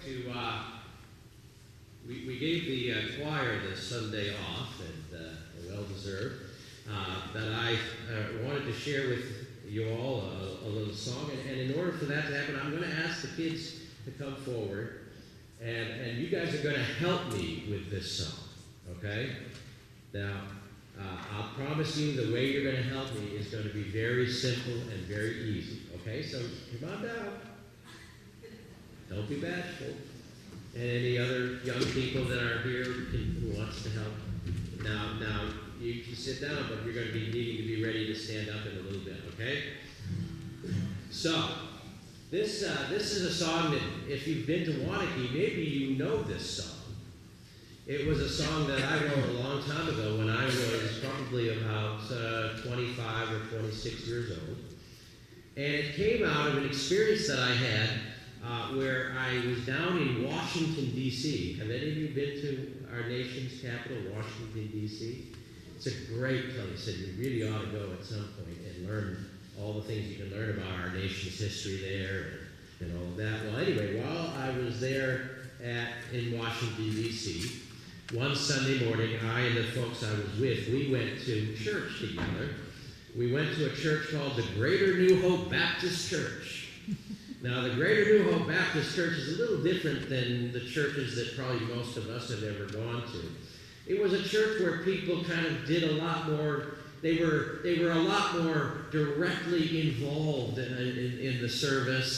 to, we gave the choir this Sunday off, and well-deserved, but I wanted to share with you all a little song, and in order for that to happen, I'm going to ask the kids to come forward, and you guys are going to help me with this song, okay? Now, I'll promise you the way you're going to help me is going to be very simple and very easy, okay? So come on down. Don't be bashful. And any other young people that are here who wants to help. Now you can sit down, but you're going to be needing to be ready to stand up in a little bit, okay? So, this is a song that if you've been to Wanakee, maybe you know this song. It was a song that I wrote a long time ago when I was probably about 25 or 26 years old. And it came out of an experience that I had where I was down in Washington, D.C. Have any of you been to our nation's capital, Washington, D.C.? It's a great place, and you really ought to go at some point and learn all the things you can learn about our nation's history there and all of that. Well, anyway, while I was there in Washington, D.C., one Sunday morning, I and the folks I was with, we went to church together. We went to a church called the Greater New Hope Baptist Church. Now, the Greater New Hope Baptist Church is a little different than the churches that probably most of us have ever gone to. It was a church where people kind of did a lot more, they were a lot more directly involved in the service.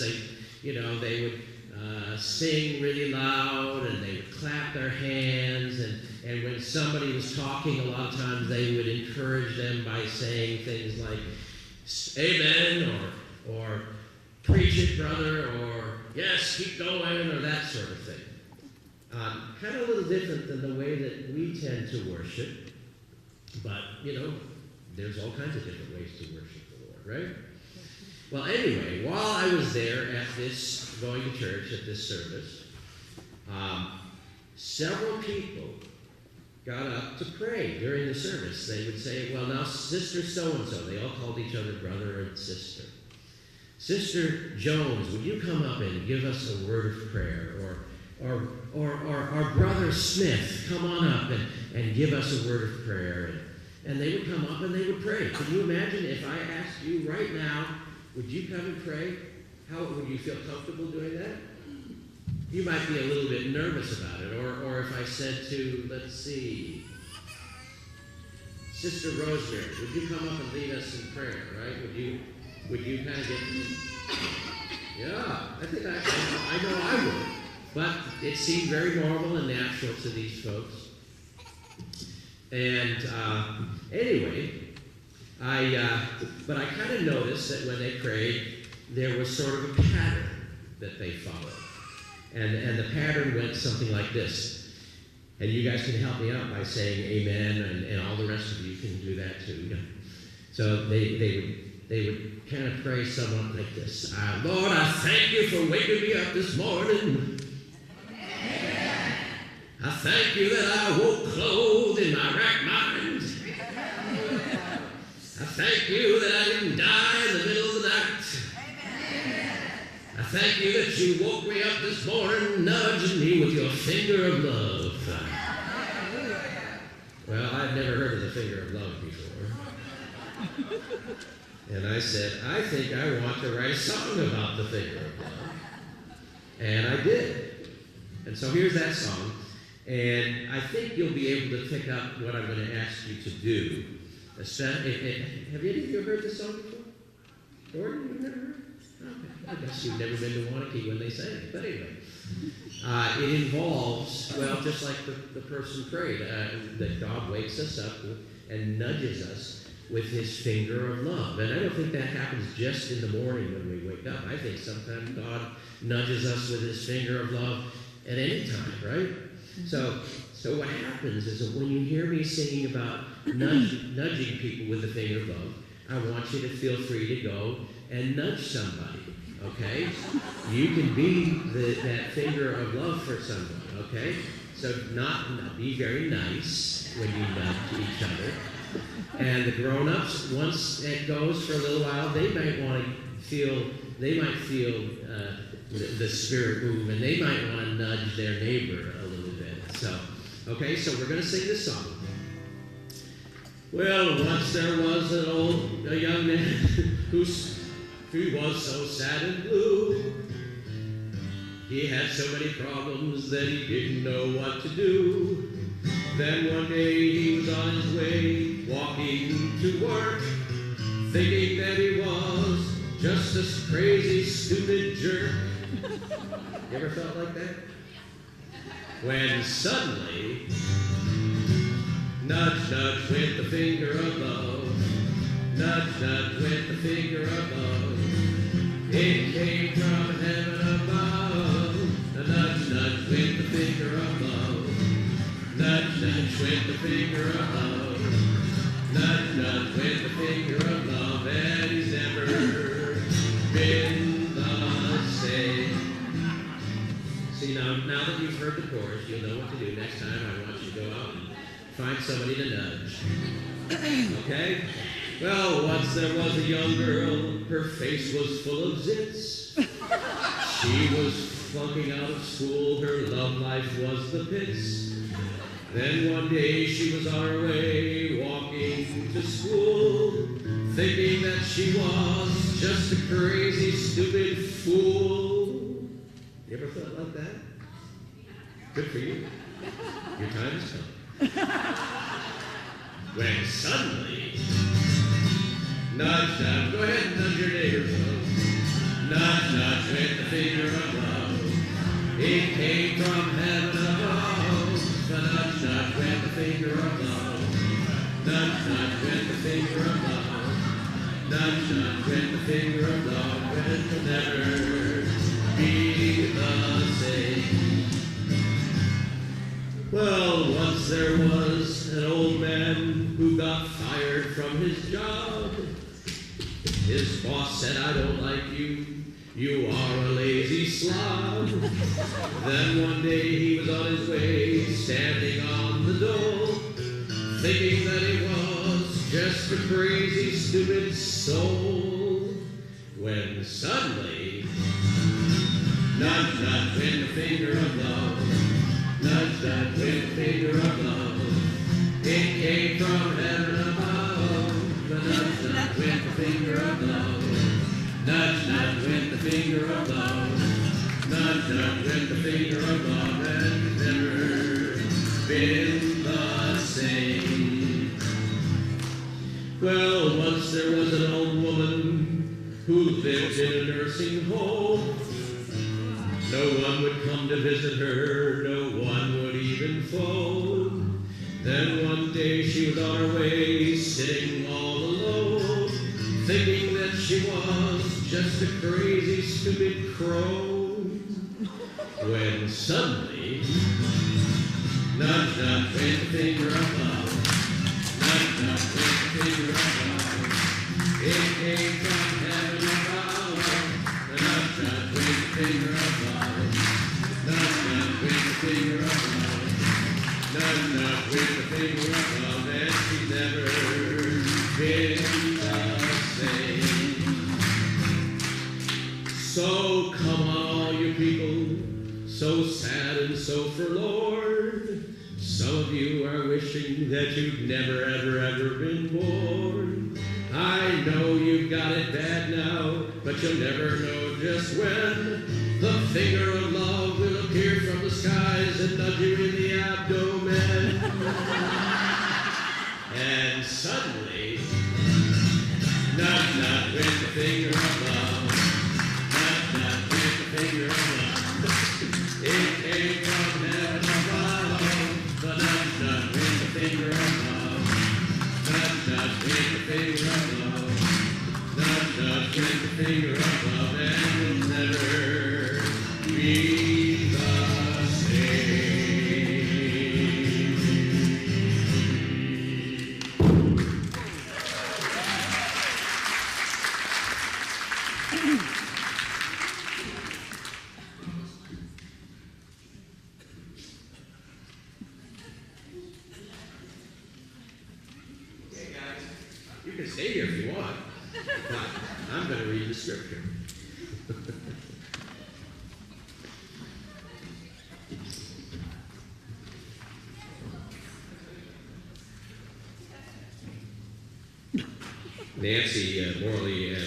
They would sing really loud, and they would clap their hands, and when somebody was talking, a lot of times they would encourage them by saying things like, "Amen," or "Preach it, brother," or "Yes, keep going," or that sort of thing. Kind of a little different than the way that we tend to worship, but, there's all kinds of different ways to worship the Lord, right? Well, anyway, while I was there going to church at this service, several people got up to pray during the service. They would say, "Well, now, Sister so-and-so," they all called each other brother and sister. "Sister Jones, would you come up and give us a word of prayer?" Or Brother Smith, come on up and give us a word of prayer. And they would come up and they would pray. Can you imagine if I asked you right now, would you come and pray? How would you feel comfortable doing that? You might be a little bit nervous about it. Or if I said to, let's see, Sister Rosemary, would you come up and lead us in prayer, right? Would you kind of get, yeah, I think I know I would. But it seemed very normal and natural to these folks. And anyway, but I kind of noticed that when they prayed, there was sort of a pattern that they followed. And the pattern went something like this. And you guys can help me out by saying amen, and all the rest of you can do that too. So they would kind of pray somewhat like this. "Lord, I thank you for waking me up this morning. I thank you that I woke clothed in my right mind. I thank you that I didn't die in the middle of the night. I thank you that you woke me up this morning, nudging me with your finger of love." Well, I'd never heard of the finger of love before. And I said, I think I want to write a song about the finger of love. And I did. And so here's that song. And I think you'll be able to pick up what I'm going to ask you to do. Have any of you heard this song before? Gordon, you've never heard it? Okay. I guess you've never been to Wanakee when they sang it. But anyway, it involves, well, just like the person prayed, that God wakes us up and nudges us with his finger of love. And I don't think that happens just in the morning when we wake up. I think sometimes God nudges us with his finger of love at any time, right? So what happens is that when you hear me singing about nudging people with the finger of love, I want you to feel free to go and nudge somebody, okay? You can be that finger of love for someone, okay? So be very nice when you nudge each other. And the grown-ups, once it goes for a little while, they might feel the spirit move, and they might want to nudge their neighbor a little bit. So, okay, so we're going to sing this song. Well, once there was a young man who was so sad and blue. He had so many problems that he didn't know what to do. Then one day he was on his way, walking to work, thinking that he was just a crazy, stupid jerk. You ever felt like that? When suddenly, nudge, nudge went the finger above. Nudge, nudge went the finger above. It came from heaven above. A nudge, nudge went the finger above. Nudge, nudge went the finger above. Nudge, nudge went the finger above. And he's never been the same. See, now that you've heard the chorus, you'll know what to do. Next time I want you to go out and find somebody to nudge. Okay? Well, once there was a young girl, her face was full of zits. She was flunking out of school, her love life was the pits. Then one day she was on her way, walking to school, thinking that she was just a crazy, stupid fool. You ever felt like that? Good for you. Your time is coming. When suddenly, nudge, nudge, go ahead and nudge your neighbor. Nudge, nudge, with the finger above. It came from heaven above. Nudge, nudge, with the finger above. Nudge, nudge, with the finger above. Nudge, nudge, with the finger above. It will never be the same. Well, once there was an old man who got fired from his job. His boss said, I don't like you. You are a lazy slob. Then one day he was on his way, standing on the dole, thinking that he was just a crazy, stupid soul. When suddenly, nudge, nudge, with the finger of love. Nudge, nudge, with the finger of love. It came from heaven above. Nudge, nudge, with the finger of love. Nudge, nudge, with the finger of love. Nudge, nudge, with the finger of love. And it's never been the same. Well, once there was an old woman who lived in a nursing home. No one would come to visit her. No one would even phone. Then one day she was on her way, sitting all alone, thinking that she was just a crazy, stupid crow. When suddenly, nudge, nudge, with the finger of love. Nudge, nudge, with the finger of love. It came from heaven above. Nudge, nudge, with the finger of love. Nudge, nudge, with the finger of love. Nudge, nudge, with the finger of love. And she's never been the same. So come on, all you people, so sad and so forlorn. Some of you are wishing that you'd never, ever, ever been born. I know you've got it bad now, but you'll never know just when the finger of love will appear from the skies and nudge you in the abdomen. And suddenly, nudge, nudge, with the finger of love. Nudge, nudge, with the finger of love. It came from heaven above. The nudge, nudge, with the finger of love. Nudge, nudge, with the finger of love. Nudge, nudge, with the finger of love. And it'll never be the same. Okay, guys, you can stay here if you want, but I'm going to read the scripture. Nancy Morley and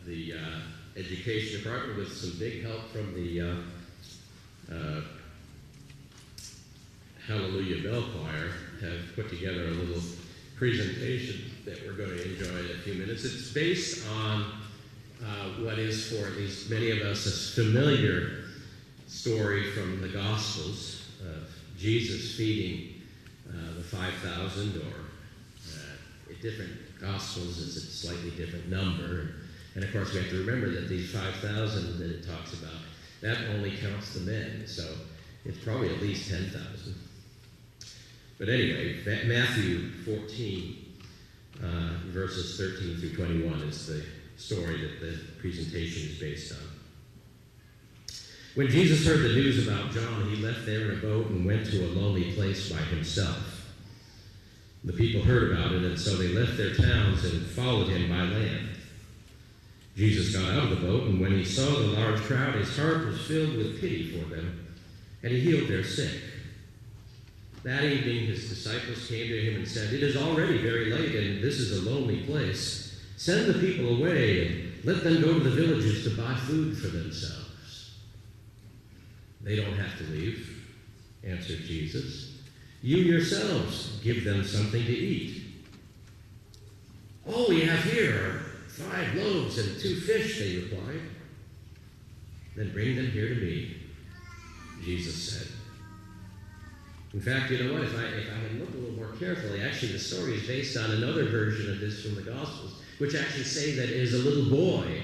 the Education Department, with some big help from the Hallelujah Bell Choir, have put together a little presentation that we're going to enjoy in a few minutes. It's based on what is, for at least many of us, a familiar story from the Gospels of Jesus feeding the 5,000, or in different Gospels it's a slightly different number. And of course we have to remember that these 5,000 that it talks about, that only counts the men, so it's probably at least 10,000. But anyway, Matthew 14, verses 13 through 21 is the story that the presentation is based on. When Jesus heard the news about John, he left there in a boat and went to a lonely place by himself. The people heard about it, and so they left their towns and followed him by land. Jesus got out of the boat, and when he saw the large crowd, his heart was filled with pity for them, and he healed their sick. That evening his disciples came to him and said, "It is already very late, and this is a lonely place. Send the people away and let them go to the villages to buy food for themselves." "They don't have to leave," answered Jesus. "You yourselves give them something to eat." "All we have here are 5 loaves and 2 fish," they replied. "Then bring them here to me," Jesus said. In fact, you know what? If I had looked a little more carefully, actually the story is based on another version of this from the Gospels, which actually say that it is a little boy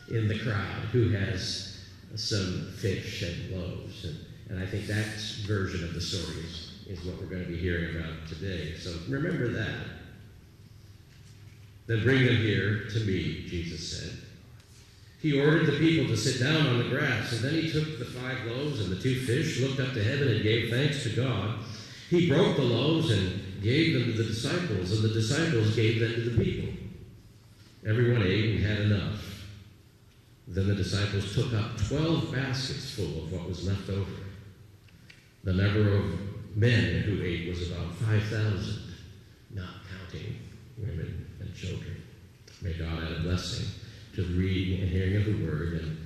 in the crowd who has some fish and loaves. And I think that version of the story is what we're going to be hearing about today. So remember that. "Then bring them here to me," Jesus said. He ordered the people to sit down on the grass, and then he took the 5 loaves and the 2 fish, looked up to heaven, and gave thanks to God. He broke the loaves and gave them to the disciples, and the disciples gave them to the people. Everyone ate and had enough. Then the disciples took up 12 baskets full of what was left over. The number of men who ate was about 5,000, not counting women and children. May God add a blessing to the reading and hearing of the word.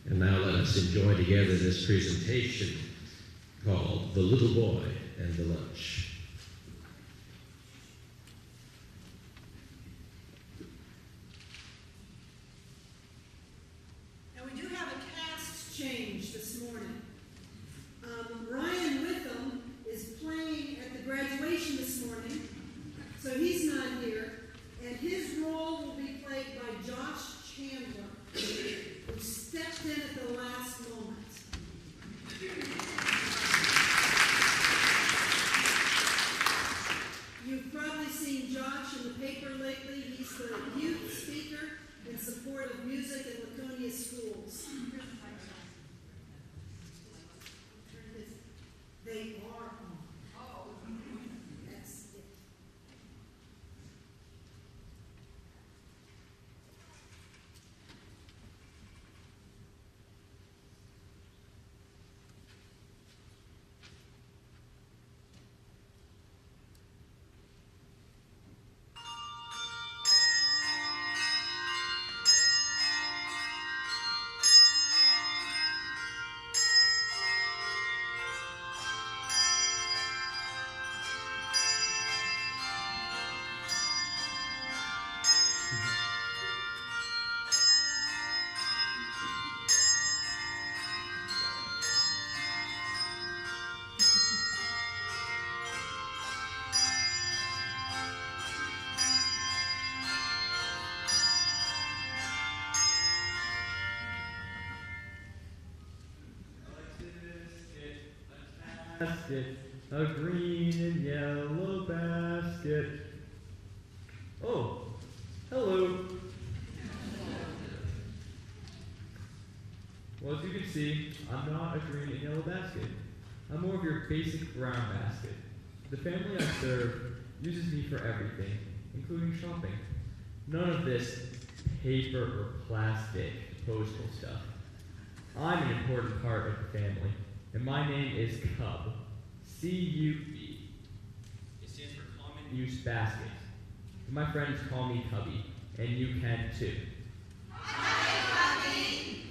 And now let us enjoy together this presentation called "The Little Boy and the Lunch." Now we do have a cast change this morning. Ryan Witham is playing at the graduation this morning, so he's not here. And his role will be played by Josh Chandler, who stepped in at the last moment. You've probably seen Josh in the paper lately. He's the youth speaker in support of music in Laconia schools. They are on. That's it. Basket, a green and yellow basket. Oh, hello. Well, as you can see, I'm not a green and yellow basket. I'm more of your basic brown basket. The family I serve uses me for everything, including shopping. None of this paper or plastic postal stuff. I'm an important part of the family, and my name is Cub. C-U-B. It stands for Common Use Basket. but my friends call me Cubby, and you can too.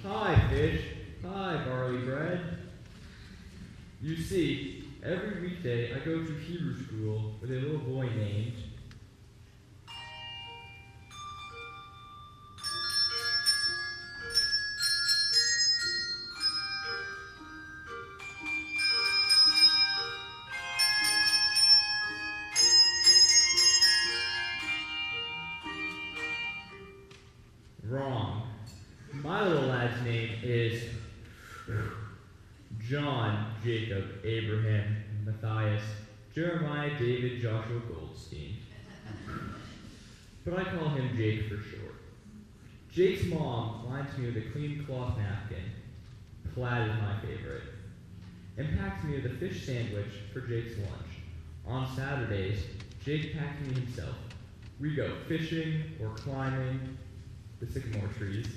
Hi, fish. Hi, barley bread. You see, every weekday I go to Hebrew school with a little boy named Wrong. My little lad's name is John, Jacob, Abraham, Matthias, Jeremiah, David, Joshua Goldstein. But I call him Jake for short. Jake's mom lines me with a clean cloth napkin. Plaid is my favorite. And packs me with a fish sandwich for Jake's lunch. On Saturdays, Jake packs me himself. We go fishing or climbing the sycamore trees,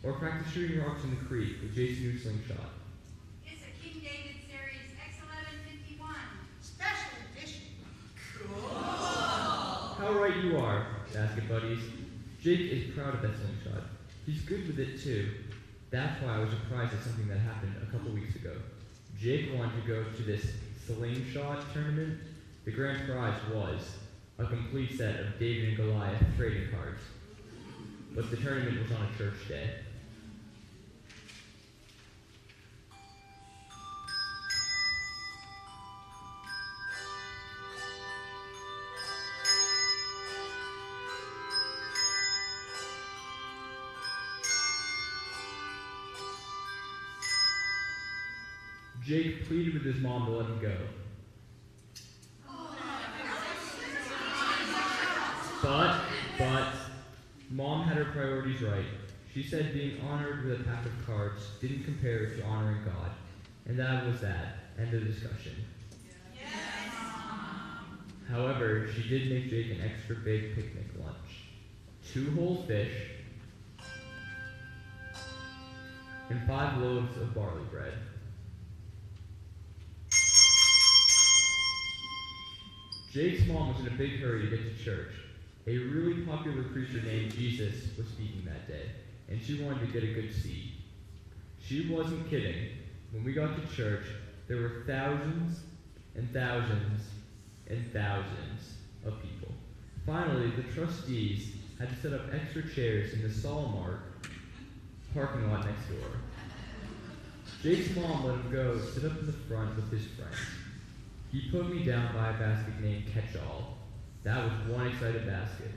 or practice shooting rocks in the creek with Jake's new slingshot. It's a King David Series X1151. Special edition. How right you are, basket buddies. Jake is proud of that slingshot. He's good with it too. That's why I was surprised at something that happened a couple weeks ago. Jake wanted to go to this slingshot tournament. The grand prize was a complete set of David and Goliath trading cards. But the tournament was on a church day. Jake pleaded with his mom to let him go. But, Mom had her priorities right. She said being honored with a pack of cards didn't compare to honoring God. And that was that. End of discussion. Yes. However, she did make Jake an extra big picnic lunch. 2 whole fish and 5 loaves of barley bread. Jake's mom was in a big hurry to get to church. A really popular preacher named Jesus was speaking that day, and she wanted to get a good seat. She wasn't kidding. When we got to church, there were thousands and thousands and thousands of people. Finally, the trustees had to set up extra chairs in the Salmart parking lot next door. Jake's mom let him go sit up in the front with his friends. He put me down by a basket named Catch-All. That was one excited basket.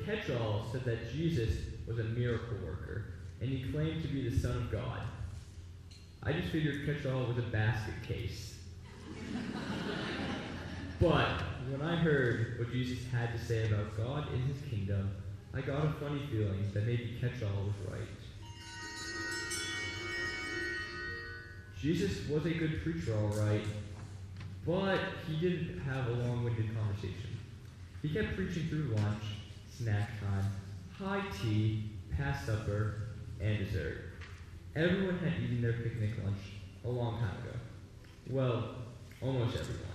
Catch-All said that Jesus was a miracle worker, and he claimed to be the Son of God. I just figured Catch-All was a basket case. But when I heard what Jesus had to say about God in his kingdom, I got a funny feeling that maybe Catch-All was right. Jesus was a good preacher, all right, but he didn't have a long-winded conversation. He kept preaching through lunch, snack time, high tea, past supper, and dessert. Everyone had eaten their picnic lunch a long time ago. Well, almost everyone.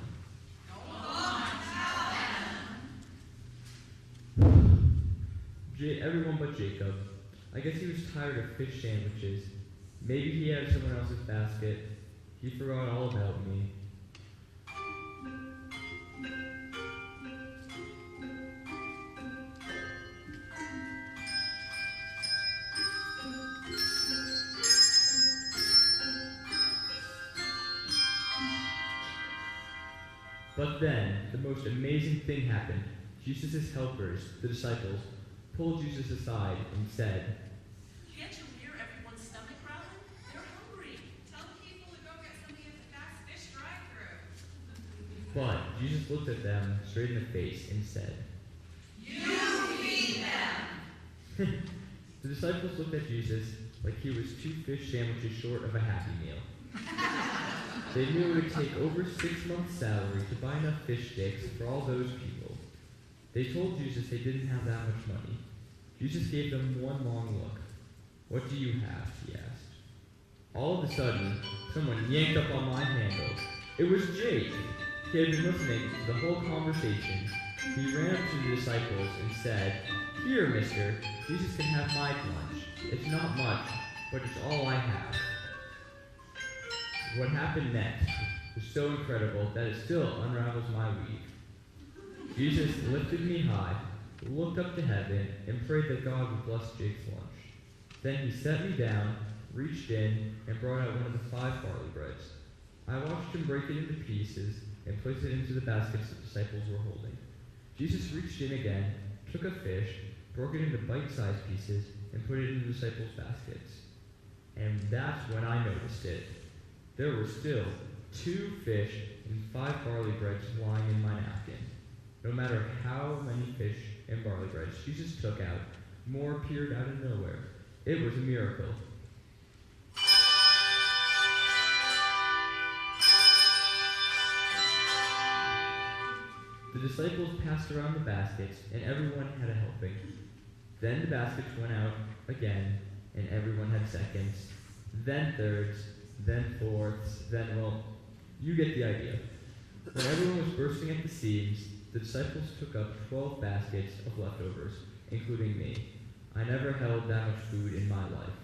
Everyone but Jacob. I guess he was tired of fish sandwiches. Maybe he had someone else's basket. He forgot all about me. But then, the most amazing thing happened. Jesus' helpers, the disciples, pulled Jesus aside and said, Can't you hear everyone's stomach growling? They're hungry. Tell the people to go get something at the fast fish drive-thru. but Jesus looked at them straight in the face and said, You feed them. The disciples looked at Jesus like he was 2 fish sandwiches short of a Happy Meal. They knew it would take over 6 months' salary to buy enough fish sticks for all those people. They told Jesus they didn't have that much money. Jesus gave them one long look. "What do you have?" he asked. All of a sudden, someone yanked up on my handle. It was Jake. He had been listening to the whole conversation. He ran up to the disciples and said, "Here, mister, Jesus can have my lunch. It's not much, but it's all I have." What happened next was so incredible that it still unravels my weave. Jesus lifted me high, looked up to heaven, and prayed that God would bless Jake's lunch. Then he set me down, reached in, and brought out one of the 5 barley breads. I watched him break it into pieces and place it into the baskets the disciples were holding. Jesus reached in again, took a fish, broke it into bite-sized pieces, and put it in the disciples' baskets. And that's when I noticed it. There were still 2 fish and 5 barley breads lying in my napkin. No matter how many fish and barley breads Jesus took out, more appeared out of nowhere. It was a miracle. The disciples passed around the baskets, and everyone had a helping. Then the baskets went out again, and everyone had seconds, then thirds, then fourths, then, well, you get the idea. When everyone was bursting at the seams, the disciples took up 12 baskets of leftovers, including me. I never held that much food in my life.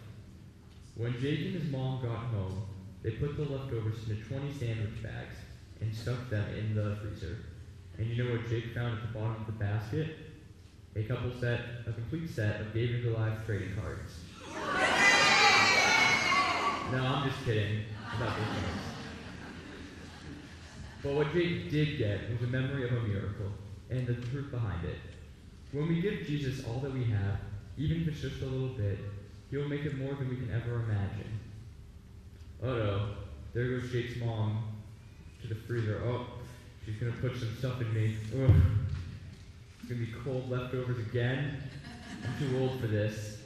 When Jake and his mom got home, they put the leftovers into 20 sandwich bags and stuck them in the freezer. And you know what Jake found at the bottom of the basket? A complete set of David and Goliath trading cards. No, I'm just kidding about those things. But what Jake did get was a memory of a miracle and the truth behind it. When we give Jesus all that we have, even if it's just a little bit, he will make it more than we can ever imagine. Oh no, there goes Jake's mom to the freezer. Oh, she's going to put some stuff in me. Ugh. It's going to be cold leftovers again. I'm too old for this.